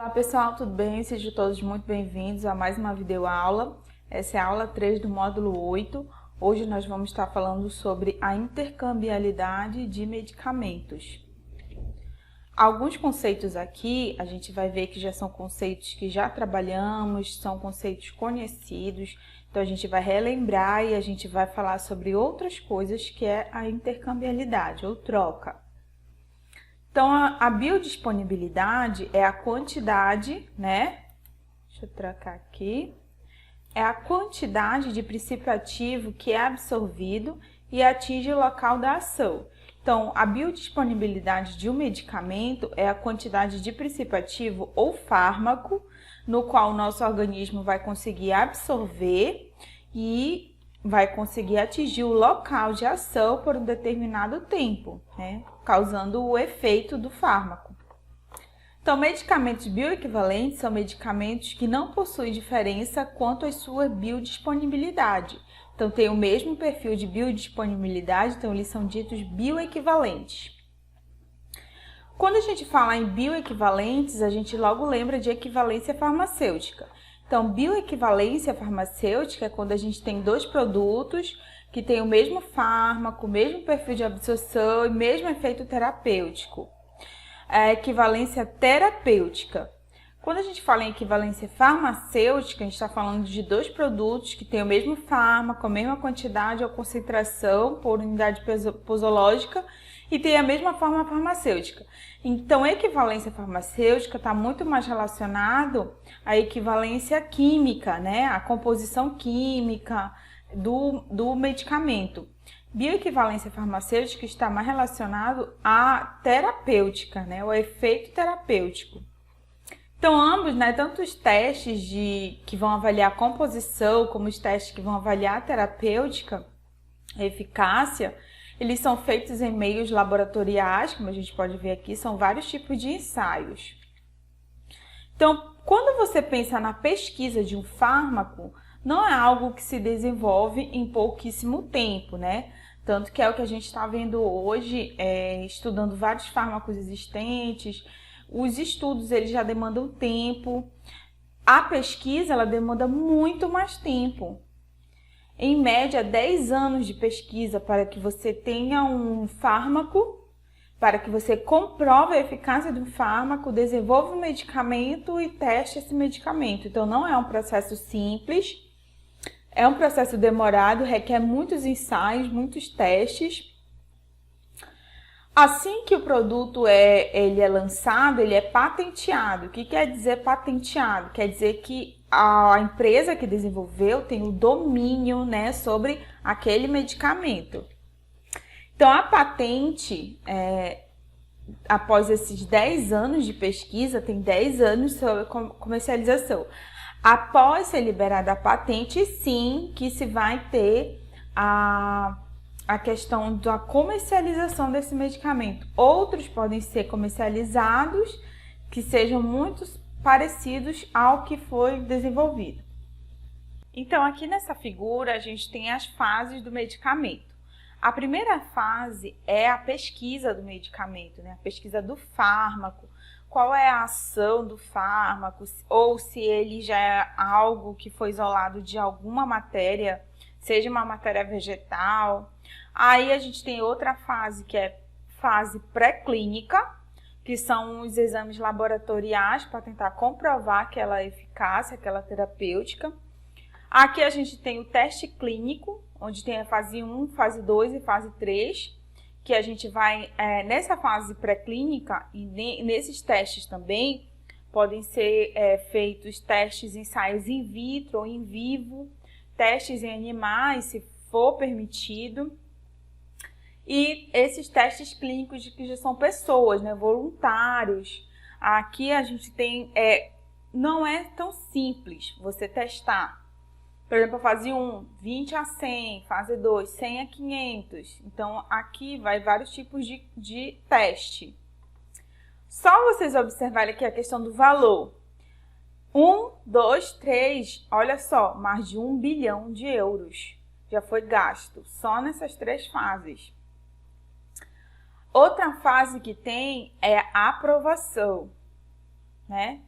Olá pessoal, tudo bem? Sejam todos muito bem-vindos a mais uma videoaula. Essa é a aula 3 do módulo 8. Hoje nós vamos estar falando sobre a intercambiabilidade de medicamentos. Alguns conceitos aqui a gente vai ver que já são conceitos que já trabalhamos, são conceitos conhecidos, então a gente vai relembrar e a gente vai falar sobre outras coisas que é a intercambiabilidade ou troca. Então, a biodisponibilidade é a quantidade, né? Deixa eu trocar aqui. É a quantidade de princípio ativo que é absorvido e atinge o local da ação. Então, a biodisponibilidade de um medicamento é a quantidade de princípio ativo ou fármaco no qual o nosso organismo vai conseguir absorver e vai conseguir atingir o local de ação por um determinado tempo, né? Causando o efeito do fármaco. Então, medicamentos bioequivalentes são medicamentos que não possuem diferença quanto à sua biodisponibilidade. Então, tem o mesmo perfil de biodisponibilidade, então eles são ditos bioequivalentes. Quando a gente fala em bioequivalentes, a gente logo lembra de equivalência farmacêutica. Então, bioequivalência farmacêutica é quando a gente tem dois produtos que têm o mesmo fármaco, o mesmo perfil de absorção e mesmo efeito terapêutico. A equivalência terapêutica. Quando a gente fala em equivalência farmacêutica, a gente está falando de dois produtos que têm o mesmo fármaco, a mesma quantidade ou concentração por unidade posológica e tem a mesma forma farmacêutica. Então, a equivalência farmacêutica está muito mais relacionado à equivalência química, né? A composição química do medicamento. Bioequivalência farmacêutica está mais relacionado à terapêutica, né? O efeito terapêutico. Então, ambos, né, tanto os testes que vão avaliar a composição, como os testes que vão avaliar a terapêutica, a eficácia, eles são feitos em meios laboratoriais, como a gente pode ver aqui, são vários tipos de ensaios. Então, quando você pensa na pesquisa de um fármaco, não é algo que se desenvolve em pouquíssimo tempo, né? Tanto que é o que a gente está vendo hoje, estudando vários fármacos existentes. Os estudos eles já demandam tempo. A pesquisa ela demanda muito mais tempo. Em média, 10 anos de pesquisa para que você tenha um fármaco, para que você comprove a eficácia de um fármaco, desenvolva um medicamento e teste esse medicamento. Então, não é um processo simples, é um processo demorado, requer muitos ensaios, muitos testes. Assim que o produto ele é lançado, ele é patenteado. O que quer dizer patenteado? Quer dizer que a empresa que desenvolveu tem o domínio, né, sobre aquele medicamento. Então, a patente, após esses 10 anos de pesquisa, tem 10 anos sobre comercialização. Após ser liberada a patente, sim, que se vai ter a questão da comercialização desse medicamento. Outros podem ser comercializados que sejam muito parecidos ao que foi desenvolvido. Então, aqui nessa figura, a gente tem as fases do medicamento. A primeira fase é a pesquisa do medicamento, né? A pesquisa do fármaco, qual é a ação do fármaco, ou se ele já é algo que foi isolado de alguma matéria, seja uma matéria vegetal. Aí a gente tem outra fase, que é fase pré-clínica, que são os exames laboratoriais para tentar comprovar aquela eficácia, aquela terapêutica. Aqui a gente tem o teste clínico, onde tem a fase 1, fase 2 e fase 3, que a gente vai, nessa fase pré-clínica, e nesses testes também, podem ser feitos testes, ensaios in vitro ou in vivo, testes em animais, se for permitido. E esses testes clínicos de que já são pessoas, né, voluntários. Aqui a gente tem, não é tão simples você testar. Por exemplo, a fase 1, 20 a 100, fase 2, 100 a 500. Então, aqui vai vários tipos de teste. Só vocês observarem aqui a questão do valor. 1, 2, 3, olha só, mais de 1 bilhão de euros já foi gasto só nessas 3 fases. Outra fase que tem é a aprovação, né?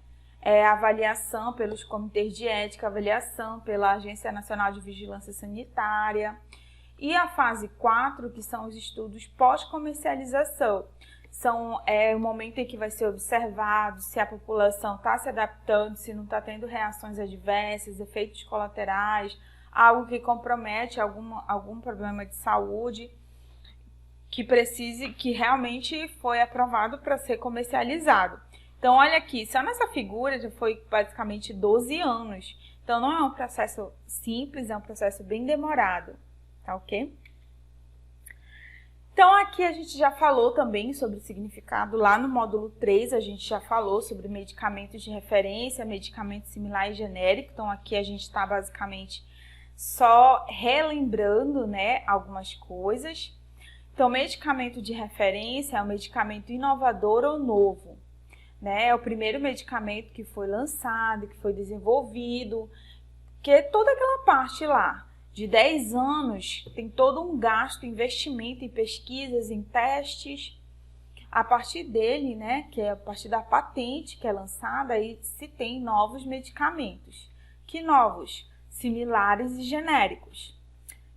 avaliação pelos comitês de ética, avaliação pela Agência Nacional de Vigilância Sanitária. E a fase 4, que são os estudos pós-comercialização. São o momento em que vai ser observado se a população está se adaptando, se não está tendo reações adversas, efeitos colaterais, algo que compromete algum problema de saúde que realmente foi aprovado para ser comercializado. Então, olha aqui, só nessa figura já foi basicamente 12 anos. Então, não é um processo simples, é um processo bem demorado, tá ok? Então, aqui a gente já falou também sobre o significado. Lá no módulo 3, a gente já falou sobre medicamentos de referência, medicamento similar e genérico. Então, aqui a gente está basicamente só relembrando, né, algumas coisas. Então, medicamento de referência é um medicamento inovador ou novo, né? É o primeiro medicamento que foi lançado, que foi desenvolvido, que é toda aquela parte lá. De 10 anos, tem todo um gasto, investimento em pesquisas, em testes. A partir dele, né, que é a partir da patente que é lançada, aí se tem novos medicamentos. Que novos? Similares e genéricos.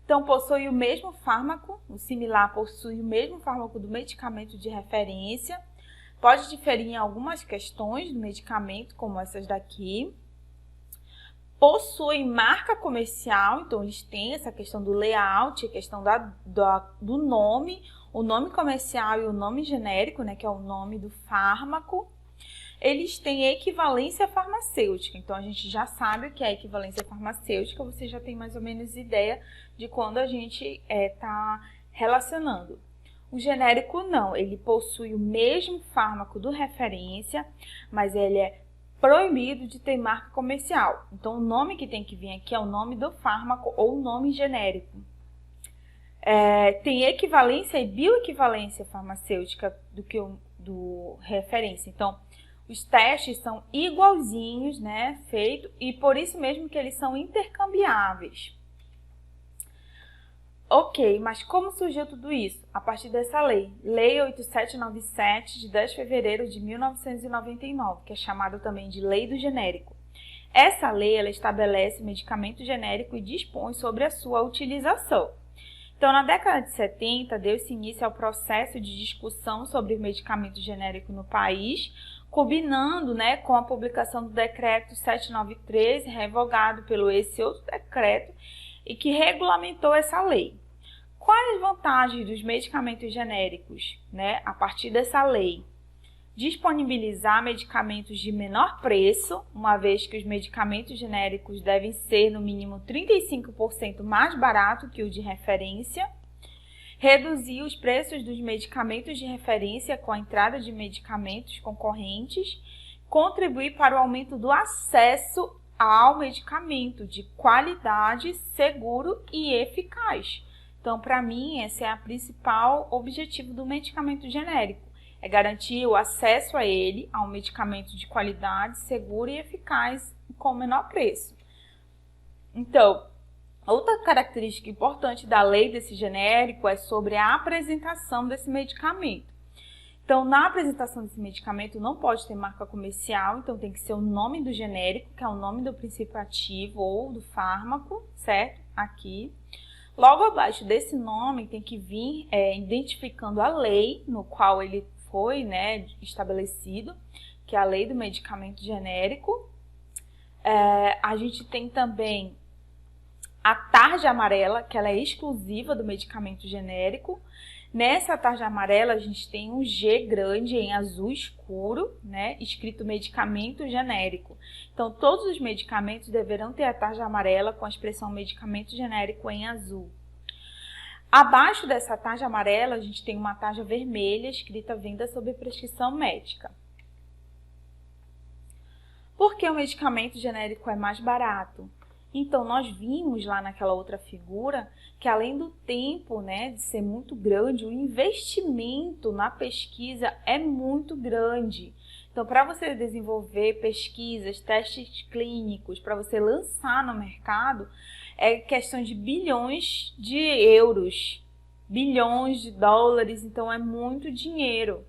Então, possui o mesmo fármaco, o similar possui o mesmo fármaco do medicamento de referência. Pode diferir em algumas questões do medicamento, como essas daqui. Possuem marca comercial, então eles têm essa questão do layout, a questão do nome, o nome comercial e o nome genérico, né, que é o nome do fármaco. Eles têm equivalência farmacêutica, então a gente já sabe o que é equivalência farmacêutica, você já tem mais ou menos ideia de quando a gente está relacionando. O genérico não, ele possui o mesmo fármaco do referência, mas ele é proibido de ter marca comercial. Então, o nome que tem que vir aqui é o nome do fármaco ou o nome genérico. Tem equivalência e bioequivalência farmacêutica do referência. Então, os testes são igualzinhos, né, feito, e por isso mesmo que eles são intercambiáveis. Ok, mas como surgiu tudo isso? A partir dessa lei, Lei 8797, de 10 de fevereiro de 1999, que é chamada também de Lei do Genérico. Essa lei, ela estabelece o medicamento genérico e dispõe sobre a sua utilização. Então, na década de 70, deu-se início ao processo de discussão sobre o medicamento genérico no país, combinando, né, com a publicação do decreto 7913, revogado pelo esse outro decreto, e que regulamentou essa lei. Quais as vantagens dos medicamentos genéricos, né, a partir dessa lei? Disponibilizar medicamentos de menor preço, uma vez que os medicamentos genéricos devem ser no mínimo 35% mais barato que o de referência. Reduzir os preços dos medicamentos de referência com a entrada de medicamentos concorrentes. Contribuir para o aumento do acesso ao medicamento de qualidade, seguro e eficaz. Então, para mim, esse é o principal objetivo do medicamento genérico. É garantir o acesso a ele, a um medicamento de qualidade, seguro e eficaz com menor preço. Então, outra característica importante da lei desse genérico é sobre a apresentação desse medicamento. Então, na apresentação desse medicamento não pode ter marca comercial, então tem que ser o nome do genérico, que é o nome do princípio ativo ou do fármaco, certo? Aqui. Logo abaixo desse nome tem que vir identificando a lei no qual ele foi, né, estabelecido, que é a lei do medicamento genérico. A gente tem também a tarja amarela, que ela é exclusiva do medicamento genérico. Nessa tarja amarela, a gente tem um G grande em azul escuro, né, escrito medicamento genérico. Então, todos os medicamentos deverão ter a tarja amarela com a expressão medicamento genérico em azul. Abaixo dessa tarja amarela, a gente tem uma tarja vermelha escrita venda sob prescrição médica. Por que o medicamento genérico é mais barato? Então, nós vimos lá naquela outra figura que além do tempo, né, de ser muito grande, o investimento na pesquisa é muito grande. Então, para você desenvolver pesquisas, testes clínicos, para você lançar no mercado, é questão de bilhões de euros, bilhões de dólares, então é muito dinheiro.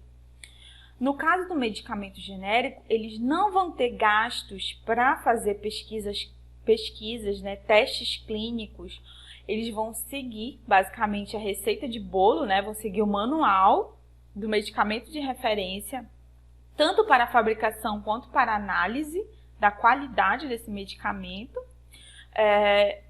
No caso do medicamento genérico, eles não vão ter gastos para fazer pesquisas, né, testes clínicos. Eles vão seguir basicamente a receita de bolo, né, vão seguir o manual do medicamento de referência, tanto para a fabricação quanto para a análise da qualidade desse medicamento.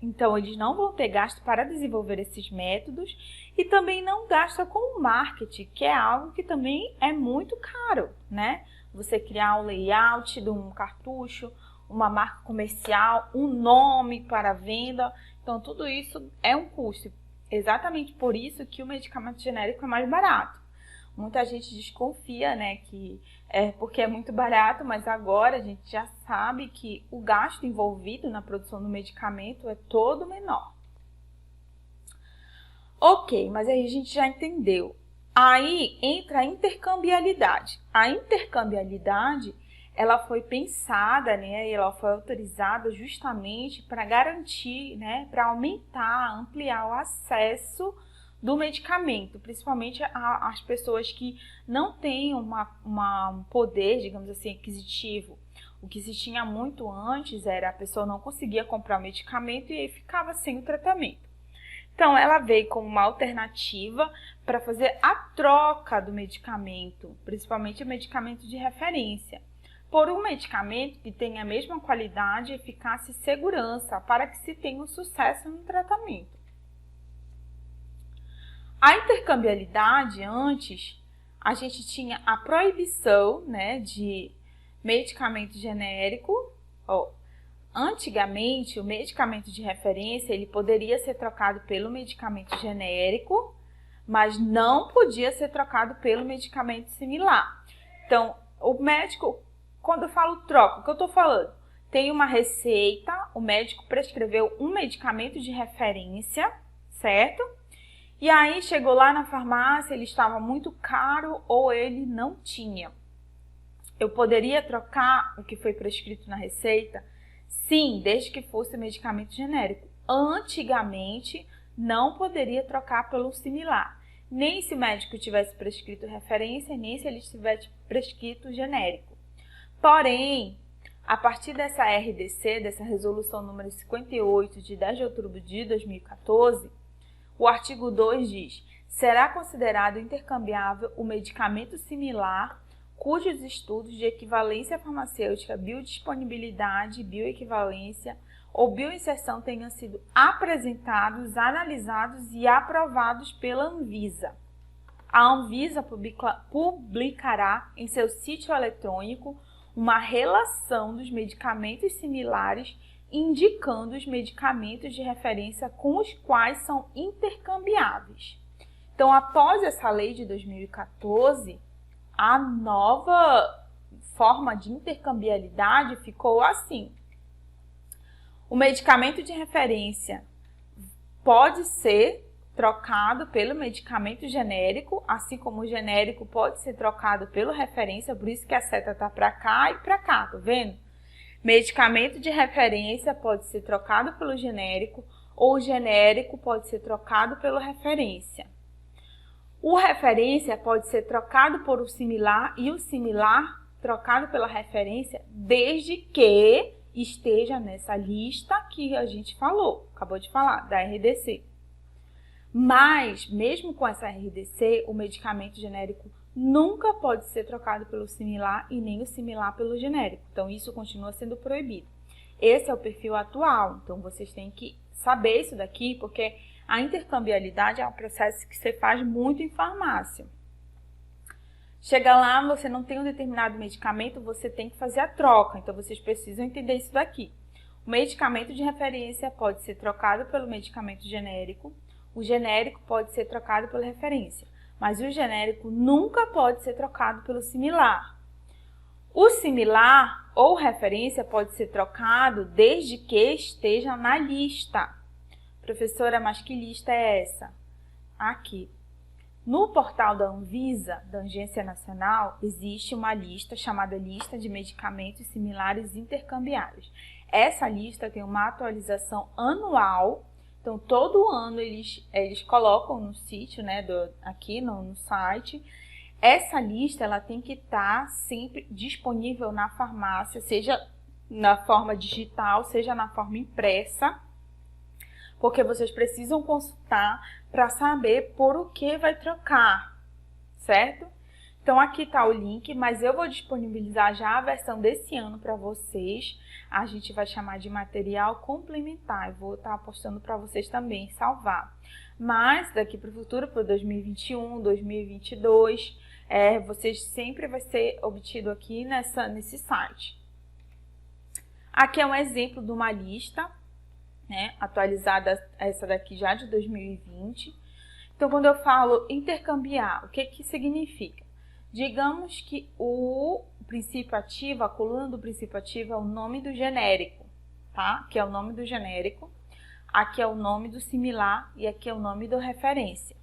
Então, eles não vão ter gasto para desenvolver esses métodos e também não gasta com o marketing, que é algo que também é muito caro, né? Você criar um layout de um cartucho, uma marca comercial, um nome para venda. Então, tudo isso é um custo. Exatamente por isso que o medicamento genérico é mais barato. Muita gente desconfia, né, que é porque é muito barato, mas agora a gente já sabe que o gasto envolvido na produção do medicamento é todo menor. Ok, mas aí a gente já entendeu. Aí entra a intercambiabilidade. A intercambiabilidade, ela foi pensada, né, e ela foi autorizada justamente para garantir, né, para aumentar, ampliar o acesso do medicamento, principalmente as pessoas que não têm um poder, digamos assim, aquisitivo. O que se tinha muito antes era a pessoa não conseguia comprar o medicamento e aí ficava sem o tratamento. Então, ela veio como uma alternativa para fazer a troca do medicamento, principalmente o medicamento de referência, por um medicamento que tenha a mesma qualidade, eficácia e segurança para que se tenha um sucesso no tratamento. A intercambiabilidade, antes, a gente tinha a proibição, né, de medicamento genérico. Antigamente, o medicamento de referência ele poderia ser trocado pelo medicamento genérico, mas não podia ser trocado pelo medicamento similar. Então, o médico, quando eu falo troca, o que eu estou falando? Tem uma receita, o médico prescreveu um medicamento de referência, certo? E aí chegou lá na farmácia, ele estava muito caro ou ele não tinha. Eu poderia trocar o que foi prescrito na receita? Sim, desde que fosse medicamento genérico. Antigamente, não poderia trocar pelo similar. Nem se o médico tivesse prescrito referência, nem se ele tivesse prescrito genérico. Porém, a partir dessa RDC, dessa resolução número 58, de 10 de outubro de 2014, o artigo 2 diz: será considerado intercambiável o medicamento similar cujos estudos de equivalência farmacêutica, biodisponibilidade, bioequivalência ou bioinserção tenham sido apresentados, analisados e aprovados pela Anvisa. A Anvisa publicará em seu sítio eletrônico uma relação dos medicamentos similares indicando os medicamentos de referência com os quais são intercambiáveis. Então, após essa lei de 2014, a nova forma de intercambiabilidade ficou assim. O medicamento de referência pode ser trocado pelo medicamento genérico, assim como o genérico pode ser trocado pelo referência, por isso que a seta está para cá e para cá, tá vendo? Medicamento de referência pode ser trocado pelo genérico ou o genérico pode ser trocado pelo referência. O referência pode ser trocado por um similar e o similar trocado pela referência desde que esteja nessa lista que a gente acabou de falar, da RDC. Mas, mesmo com essa RDC, o medicamento genérico nunca pode ser trocado pelo similar e nem o similar pelo genérico. Então, isso continua sendo proibido. Esse é o perfil atual. Então, vocês têm que saber isso daqui, porque a intercambiabilidade é um processo que você faz muito em farmácia. Chega lá, você não tem um determinado medicamento, você tem que fazer a troca. Então, vocês precisam entender isso daqui. O medicamento de referência pode ser trocado pelo medicamento genérico. O genérico pode ser trocado pela referência. Mas o genérico nunca pode ser trocado pelo similar. O similar ou referência pode ser trocado desde que esteja na lista. Professora, mas que lista é essa? Aqui. No portal da Anvisa, da Agência Nacional, existe uma lista chamada Lista de Medicamentos Similares Intercambiáveis. Essa lista tem uma atualização anual. Então, todo ano eles colocam no sítio, né, aqui no site, Essa lista ela tem que estar sempre disponível na farmácia, seja na forma digital, seja na forma impressa, porque vocês precisam consultar para saber por o que vai trocar, certo? Então, aqui está o link, mas eu vou disponibilizar já a versão desse ano para vocês. A gente vai chamar de material complementar. Eu vou estar postando para vocês também salvar. Mas, daqui para o futuro, para 2021, 2022, vocês sempre vai ser obtido aqui nesse site. Aqui é um exemplo de uma lista, né, atualizada, essa daqui já de 2020. Então, quando eu falo intercambiar, o que que significa? Digamos que o princípio ativo, a coluna do princípio ativo é o nome do genérico, tá? Aqui é o nome do genérico, aqui é o nome do similar e aqui é o nome do referência.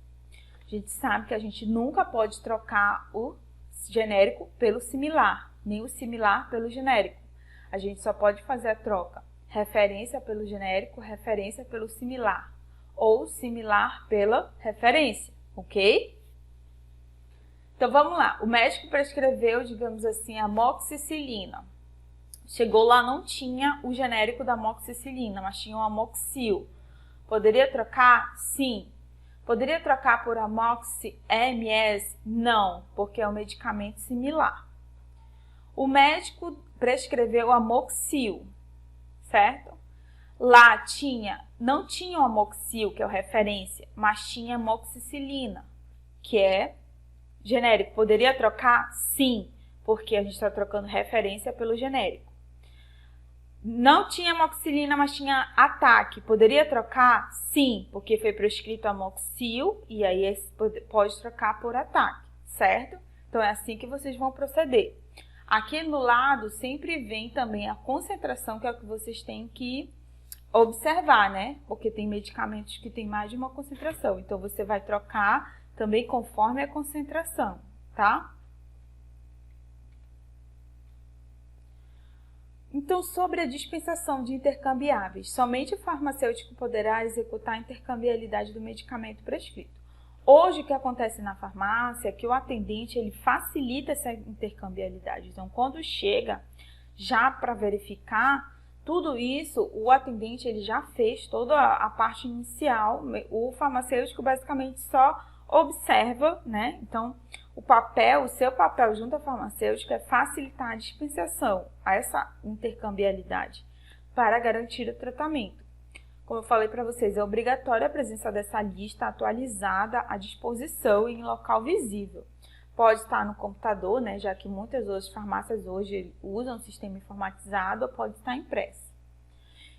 A gente sabe que a gente nunca pode trocar o genérico pelo similar, nem o similar pelo genérico. A gente só pode fazer a troca referência pelo genérico, referência pelo similar, ou similar pela referência, ok? Então, vamos lá. O médico prescreveu, digamos assim, amoxicilina. Chegou lá, não tinha o genérico da amoxicilina, mas tinha o amoxil. Poderia trocar? Sim. Poderia trocar por amoxi-MS? Não, porque é um medicamento similar. O médico prescreveu amoxil, certo? Lá não tinha o amoxil, que é o referência, mas tinha amoxicilina, que é genérico. Poderia trocar? Sim, porque a gente está trocando referência pelo genérico. Não tinha amoxicilina, mas tinha ataque. Poderia trocar? Sim, porque foi prescrito amoxil e aí pode trocar por ataque, certo? Então, é assim que vocês vão proceder. Aqui no lado sempre vem também a concentração, que é o que vocês têm que observar, né? Porque tem medicamentos que tem mais de uma concentração. Então, você vai trocar também conforme a concentração, tá? Então, sobre a dispensação de intercambiáveis, somente o farmacêutico poderá executar a intercambiabilidade do medicamento prescrito. Hoje, o que acontece na farmácia é que o atendente ele facilita essa intercambiabilidade. Então, quando chega já para verificar tudo isso, o atendente ele já fez toda a parte inicial. O farmacêutico basicamente só observa, né? Então, o seu papel junto ao farmacêutico é facilitar a dispensação, a essa intercambiabilidade, para garantir o tratamento. Como eu falei para vocês, é obrigatória a presença dessa lista atualizada à disposição em local visível. Pode estar no computador, né, já que muitas outras farmácias hoje usam sistema informatizado, ou pode estar impresso.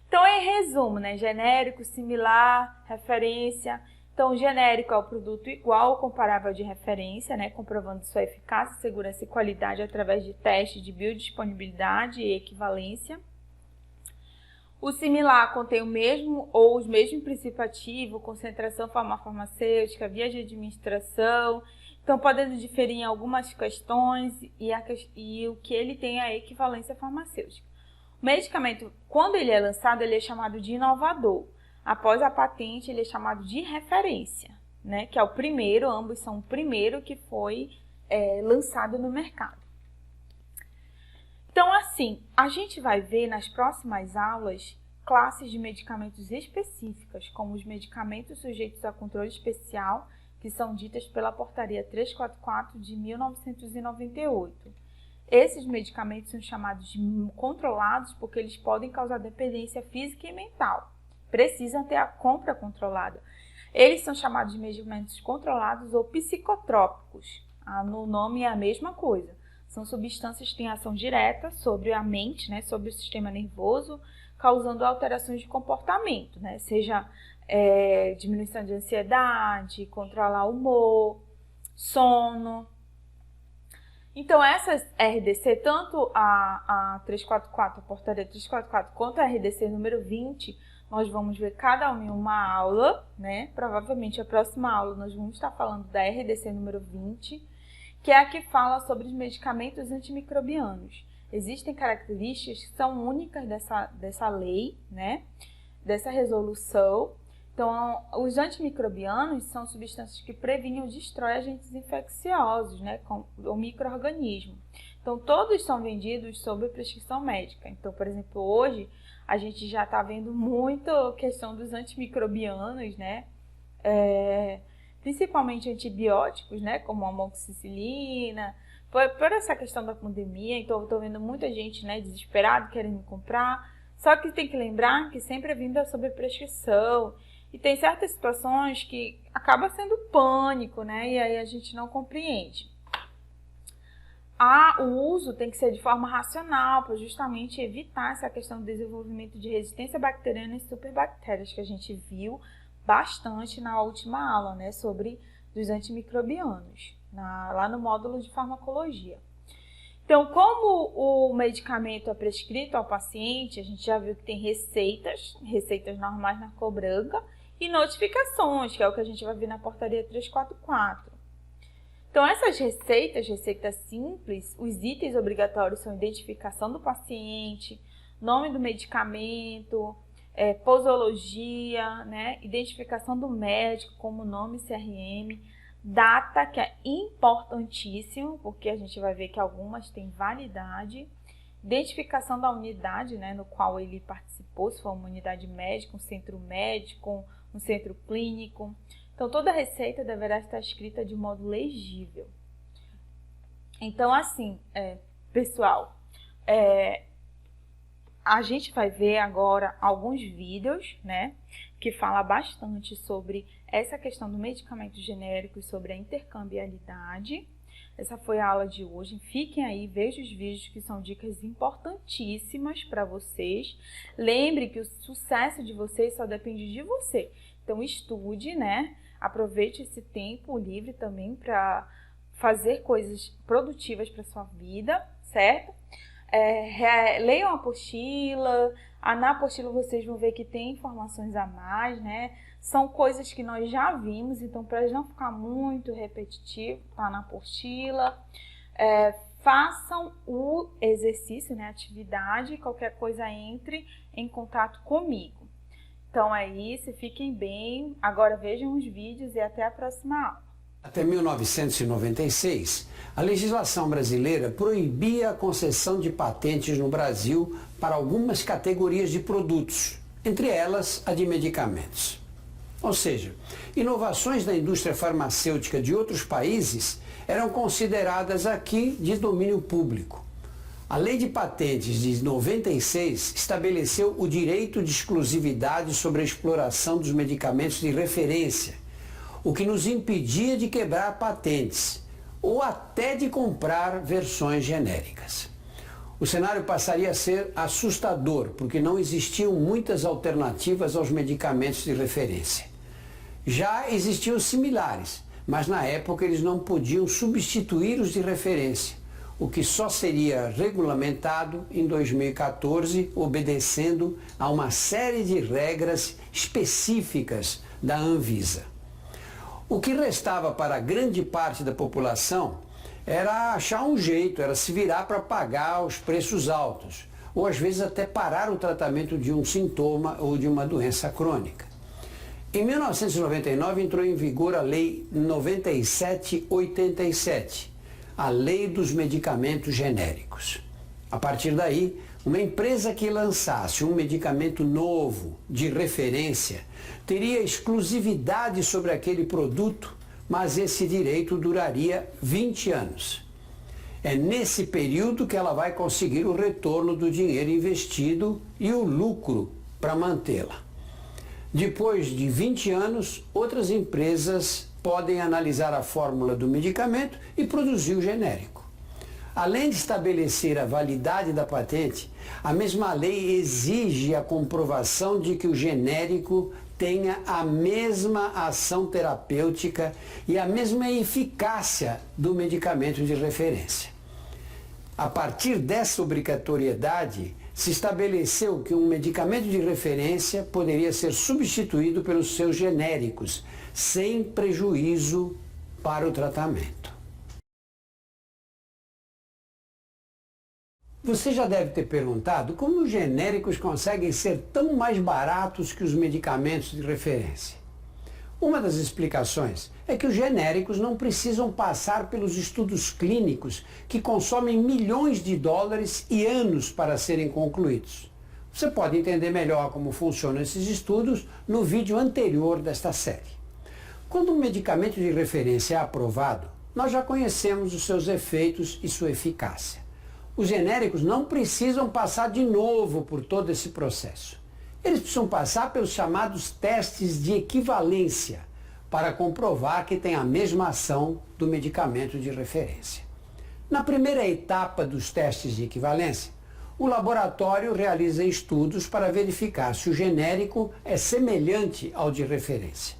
Então, em resumo, né, genérico, similar, referência. Então, o genérico é o produto igual ou comparável de referência, né, comprovando sua eficácia, segurança e qualidade através de testes de biodisponibilidade e equivalência. O similar contém o mesmo ou os mesmos princípios ativos, concentração farmacêutica, via de administração. Então, podendo diferir em algumas questões e o que ele tem é a equivalência farmacêutica. O medicamento, quando ele é lançado, ele é chamado de inovador. Após a patente, ele é chamado de referência, né? Que é o primeiro, ambos são o primeiro que foi lançado no mercado. Então, assim, a gente vai ver nas próximas aulas classes de medicamentos específicas, como os medicamentos sujeitos a controle especial, que são ditas pela Portaria 344 de 1998. Esses medicamentos são chamados de controlados porque eles podem causar dependência física e mental. Precisam ter a compra controlada. Eles são chamados de medicamentos controlados ou psicotrópicos. No nome é a mesma coisa. São substâncias que têm ação direta sobre a mente, né, sobre o sistema nervoso, causando alterações de comportamento, né, seja diminuição de ansiedade, controlar o humor, sono. Então, essas RDC, tanto a 344, a portaria 344, quanto a RDC número 20, nós vamos ver cada uma em uma aula, né? Provavelmente a próxima aula nós vamos estar falando da RDC número 20, que é a que fala sobre os medicamentos antimicrobianos. Existem características que são únicas dessa lei, né? Dessa resolução, Então, os antimicrobianos são substâncias que previnem ou destroem agentes infecciosos, né, como o micro-organismo. Então, todos são vendidos sob prescrição médica. Então, por exemplo, hoje a gente já está vendo muito a questão dos antimicrobianos, né, principalmente antibióticos, né, como a amoxicilina, por essa questão da pandemia. Então, eu estou vendo muita gente, né, desesperada, querendo comprar. Só que tem que lembrar que sempre é vinda sob prescrição. E tem certas situações que acaba sendo pânico, né? E aí a gente não compreende. O uso tem que ser de forma racional, para justamente evitar essa questão do desenvolvimento de resistência bacteriana e superbactérias, que a gente viu bastante na última aula, né? Sobre os antimicrobianos, lá no módulo de farmacologia. Então, como o medicamento é prescrito ao paciente, a gente já viu que tem receitas normais na cor branca, e notificações, que é o que a gente vai ver na portaria 344. Então, essas receitas simples, os itens obrigatórios são identificação do paciente, nome do medicamento, posologia, né, identificação do médico, como nome CRM, data, que é importantíssimo, porque a gente vai ver que algumas têm validade, identificação da unidade, né, no qual ele participou, se for uma unidade médica, um centro médico, um centro clínico. Então, toda receita deverá estar escrita de modo legível. Então, assim, pessoal, a gente vai ver agora alguns vídeos, né, que fala bastante sobre essa questão do medicamento genérico e sobre a intercambialidade. Essa foi a aula de hoje. Fiquem aí, vejam os vídeos, que são dicas importantíssimas para vocês. Lembre que o sucesso de vocês só depende de você. Então, estude, né? Aproveite esse tempo livre também para fazer coisas produtivas para sua vida, certo? Leiam a apostila. Na apostila vocês vão ver que tem informações a mais, né? São coisas que nós já vimos, então para não ficar muito repetitivo, tá na apostila. Façam o exercício, né? Atividade, qualquer coisa entre em contato comigo. Então é isso, fiquem bem. Agora vejam os vídeos e até a próxima aula. Até 1996, a legislação brasileira proibia a concessão de patentes no Brasil para algumas categorias de produtos, entre elas a de medicamentos. Ou seja, inovações da indústria farmacêutica de outros países eram consideradas aqui de domínio público. A Lei de Patentes de 96 estabeleceu o direito de exclusividade sobre a exploração dos medicamentos de referência, o que nos impedia de quebrar patentes ou até de comprar versões genéricas. O cenário passaria a ser assustador, porque não existiam muitas alternativas aos medicamentos de referência. Já existiam similares, mas na época eles não podiam substituir os de referência, o que só seria regulamentado em 2014, obedecendo a uma série de regras específicas da Anvisa. O que restava para grande parte da população era achar um jeito, era se virar para pagar os preços altos, ou às vezes até parar o tratamento de um sintoma ou de uma doença crônica. Em 1999 entrou em vigor a Lei 9787, a Lei dos Medicamentos Genéricos. A partir daí, uma empresa que lançasse um medicamento novo, de referência, teria exclusividade sobre aquele produto, mas esse direito duraria 20 anos. É nesse período que ela vai conseguir o retorno do dinheiro investido e o lucro para mantê-la. Depois de 20 anos, outras empresas podem analisar a fórmula do medicamento e produzir o genérico. Além de estabelecer a validade da patente, a mesma lei exige a comprovação de que o genérico tenha a mesma ação terapêutica e a mesma eficácia do medicamento de referência. A partir dessa obrigatoriedade, se estabeleceu que um medicamento de referência poderia ser substituído pelos seus genéricos, sem prejuízo para o tratamento. Você já deve ter perguntado como os genéricos conseguem ser tão mais baratos que os medicamentos de referência. Uma das explicações é que os genéricos não precisam passar pelos estudos clínicos que consomem milhões de dólares e anos para serem concluídos. Você pode entender melhor como funcionam esses estudos no vídeo anterior desta série. Quando um medicamento de referência é aprovado, nós já conhecemos os seus efeitos e sua eficácia. Os genéricos não precisam passar de novo por todo esse processo. Eles precisam passar pelos chamados testes de equivalência para comprovar que tem a mesma ação do medicamento de referência. Na primeira etapa dos testes de equivalência, o laboratório realiza estudos para verificar se o genérico é semelhante ao de referência.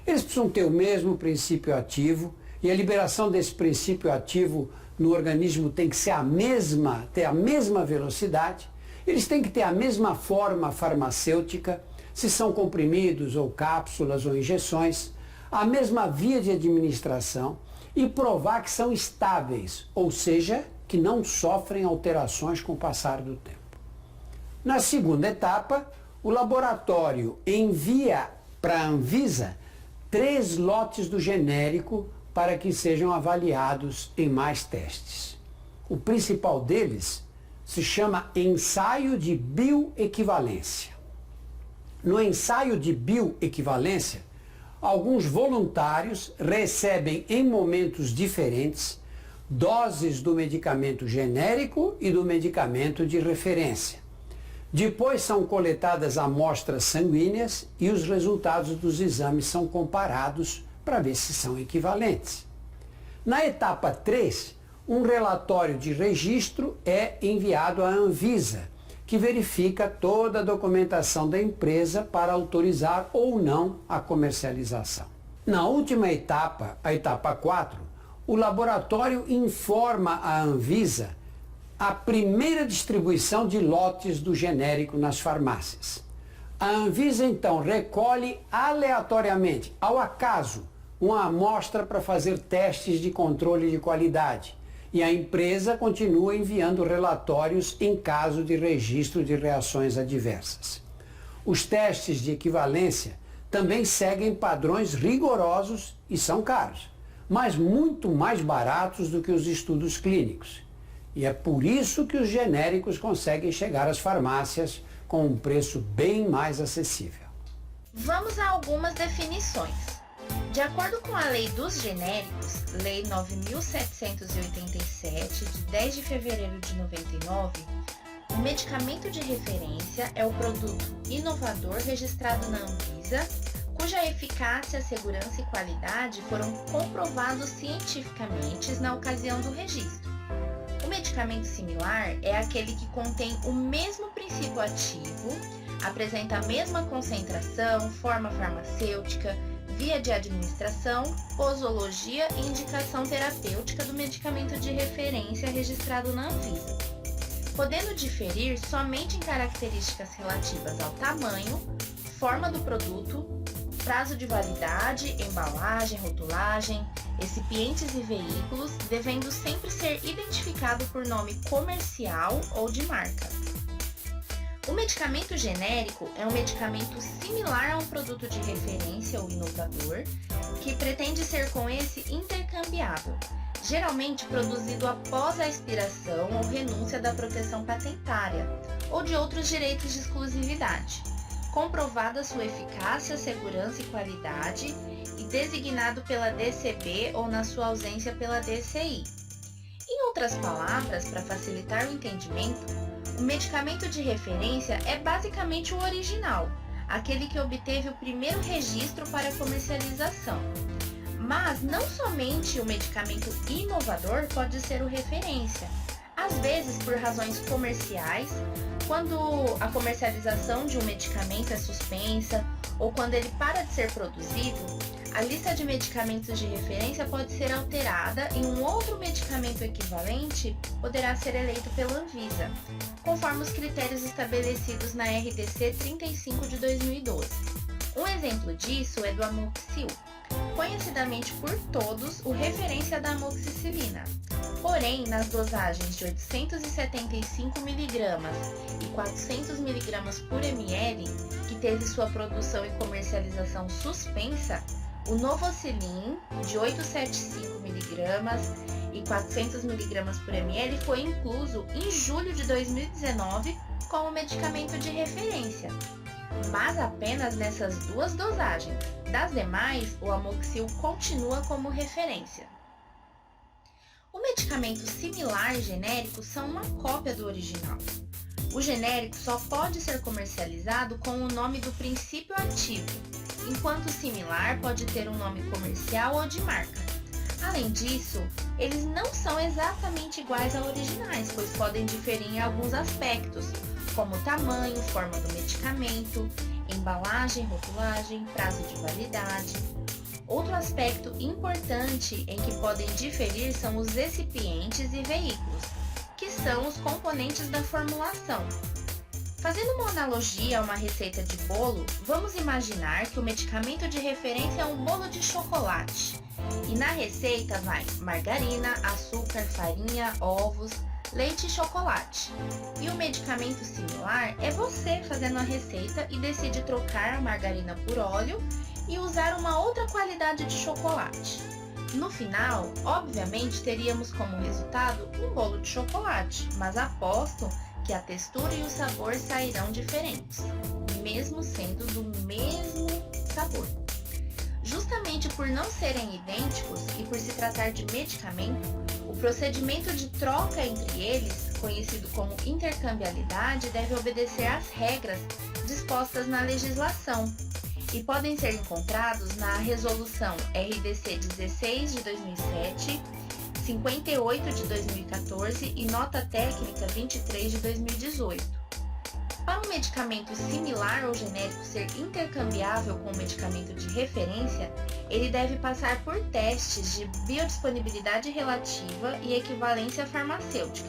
Eles precisam ter o mesmo princípio ativo e a liberação desse princípio ativo no organismo tem que ser ter a mesma velocidade. Eles têm que ter a mesma forma farmacêutica, se são comprimidos ou cápsulas ou injeções, a mesma via de administração e provar que são estáveis, ou seja, que não sofrem alterações com o passar do tempo. Na segunda etapa, o laboratório envia para a Anvisa 3 lotes do genérico para que sejam avaliados em mais testes. O principal deles se chama ensaio de bioequivalência. No ensaio de bioequivalência, alguns voluntários recebem em momentos diferentes doses do medicamento genérico e do medicamento de referência. Depois são coletadas amostras sanguíneas e os resultados dos exames são comparados para ver se são equivalentes. Na etapa 3, um relatório de registro é enviado à Anvisa, que verifica toda a documentação da empresa para autorizar ou não a comercialização. Na última etapa, a etapa 4, o laboratório informa a Anvisa a primeira distribuição de lotes do genérico nas farmácias. A Anvisa então recolhe aleatoriamente, ao acaso, uma amostra para fazer testes de controle de qualidade. E a empresa continua enviando relatórios em caso de registro de reações adversas. Os testes de equivalência também seguem padrões rigorosos e são caros, mas muito mais baratos do que os estudos clínicos. E é por isso que os genéricos conseguem chegar às farmácias com um preço bem mais acessível. Vamos a algumas definições. De acordo com a Lei dos Genéricos, Lei 9.787, de 10 de fevereiro de 99, o medicamento de referência é o produto inovador registrado na Anvisa, cuja eficácia, segurança e qualidade foram comprovados cientificamente na ocasião do registro. O medicamento similar é aquele que contém o mesmo princípio ativo, apresenta a mesma concentração, forma farmacêutica, via de administração, posologia e indicação terapêutica do medicamento de referência registrado na Anvisa, podendo diferir somente em características relativas ao tamanho, forma do produto, prazo de validade, embalagem, rotulagem, recipientes e veículos, devendo sempre ser identificado por nome comercial ou de marca. O medicamento genérico é um medicamento similar a um produto de referência ou inovador, que pretende ser com esse intercambiável, geralmente produzido após a expiração ou renúncia da proteção patentária ou de outros direitos de exclusividade, comprovada sua eficácia, segurança e qualidade e designado pela DCB ou, na sua ausência, pela DCI. Em outras palavras, para facilitar o entendimento, o medicamento de referência é basicamente o original, aquele que obteve o primeiro registro para comercialização. Mas não somente o medicamento inovador pode ser o referência. Às vezes, por razões comerciais, quando a comercialização de um medicamento é suspensa ou quando ele para de ser produzido, a lista de medicamentos de referência pode ser alterada e um outro medicamento equivalente poderá ser eleito pela Anvisa, conforme os critérios estabelecidos na RDC 35 de 2012. Um exemplo disso é do amoxicil, conhecidamente por todos o referência da amoxicilina. Porém, nas dosagens de 875 mg e 400 mg por ml, que teve sua produção e comercialização suspensa, o Novocilin, de 875 mg e 400 mg por ml, foi incluso em julho de 2019 como medicamento de referência, mas apenas nessas duas dosagens. Das demais, o Amoxil continua como referência. O medicamento similar e genérico são uma cópia do original. O genérico só pode ser comercializado com o nome do princípio ativo, enquanto o similar pode ter um nome comercial ou de marca. Além disso, eles não são exatamente iguais a originais, pois podem diferir em alguns aspectos, como tamanho, forma do medicamento, embalagem, rotulagem, prazo de validade. Outro aspecto importante em que podem diferir são os recipientes e veículos, que são os componentes da formulação. Fazendo uma analogia a uma receita de bolo, vamos imaginar que o medicamento de referência é um bolo de chocolate. E na receita vai margarina, açúcar, farinha, ovos, leite e chocolate. E o medicamento similar é você fazendo a receita e decide trocar a margarina por óleo e usar uma outra qualidade de chocolate. No final, obviamente, teríamos como resultado um bolo de chocolate, mas aposto que a textura e o sabor sairão diferentes, mesmo sendo do mesmo sabor. Justamente por não serem idênticos e por se tratar de medicamento, o procedimento de troca entre eles, conhecido como intercambiabilidade, deve obedecer às regras dispostas na legislação e podem ser encontrados na Resolução RDC 16 de 2007, 58 de 2014 e Nota Técnica 23 de 2018. Para um medicamento similar ou genérico ser intercambiável com um medicamento de referência, ele deve passar por testes de biodisponibilidade relativa e equivalência farmacêutica,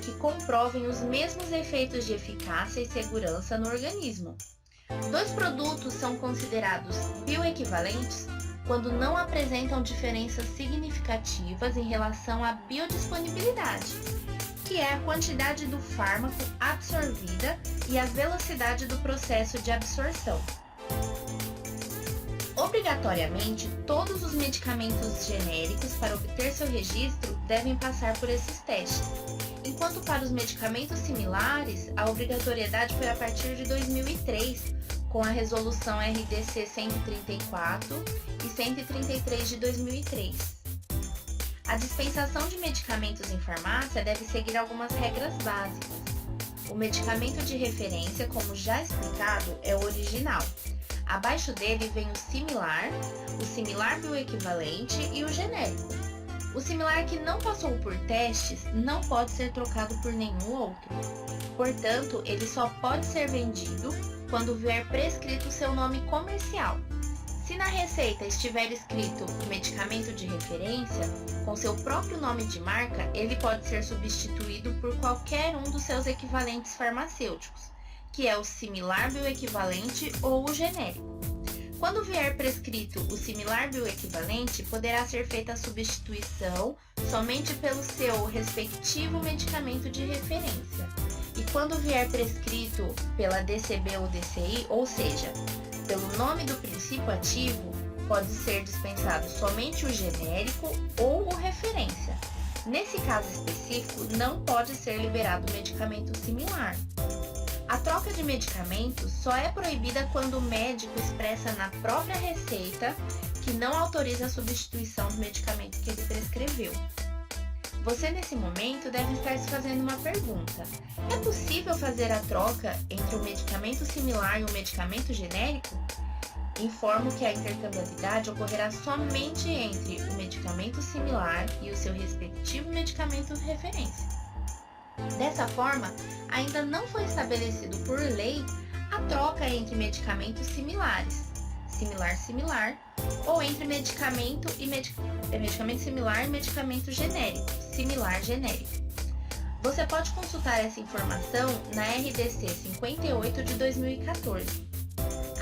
que comprovem os mesmos efeitos de eficácia e segurança no organismo. Dois produtos são considerados bioequivalentes quando não apresentam diferenças significativas em relação à biodisponibilidade, que é a quantidade do fármaco absorvida e a velocidade do processo de absorção. Obrigatoriamente, todos os medicamentos genéricos, para obter seu registro, devem passar por esses testes, enquanto para os medicamentos similares, a obrigatoriedade foi a partir de 2003, com a Resolução RDC 134 e 133 de 2003. A dispensação de medicamentos em farmácia deve seguir algumas regras básicas. O medicamento de referência, como já explicado, é o original. Abaixo dele vem o similar bioequivalente e o genérico. O similar que não passou por testes não pode ser trocado por nenhum outro. Portanto, ele só pode ser vendido quando vier prescrito seu nome comercial. Se na receita estiver escrito medicamento de referência, com seu próprio nome de marca, ele pode ser substituído por qualquer um dos seus equivalentes farmacêuticos, que é o similar bioequivalente ou o genérico. Quando vier prescrito o similar bioequivalente, poderá ser feita a substituição somente pelo seu respectivo medicamento de referência. E quando vier prescrito pela DCB ou DCI, ou seja, pelo nome do princípio ativo, pode ser dispensado somente o genérico ou o referência. Nesse caso específico, não pode ser liberado o medicamento similar. A troca de medicamentos só é proibida quando o médico expressa na própria receita que não autoriza a substituição do medicamento que ele prescreveu. Você, nesse momento, deve estar se fazendo uma pergunta: é possível fazer a troca entre um medicamento similar e um medicamento genérico? Informo que a intercambiabilidade ocorrerá somente entre o medicamento similar e o seu respectivo medicamento de referência. Dessa forma, ainda não foi estabelecido por lei a troca entre medicamentos similares, similar, ou entre medicamento similar e medicamento genérico, similar genérico. Você pode consultar essa informação na RDC 58 de 2014.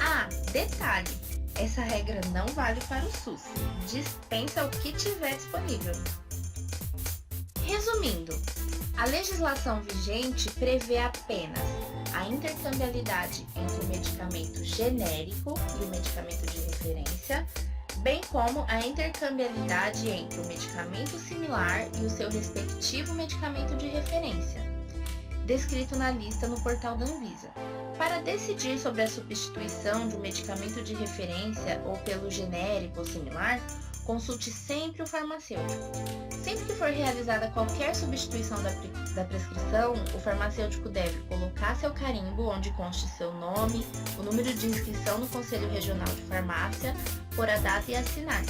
Ah, detalhe, essa regra não vale para o SUS, dispensa o que tiver disponível. Resumindo, a legislação vigente prevê apenas a intercambiabilidade entre o medicamento genérico e o medicamento de referência, bem como a intercambiabilidade entre o medicamento similar e o seu respectivo medicamento de referência, descrito na lista no portal da Anvisa. Para decidir sobre a substituição de um medicamento de referência ou pelo genérico ou similar, consulte sempre o farmacêutico. Sempre que for realizada qualquer substituição da prescrição, o farmacêutico deve colocar seu carimbo onde conste seu nome, o número de inscrição no Conselho Regional de Farmácia, pôr a data e assinar.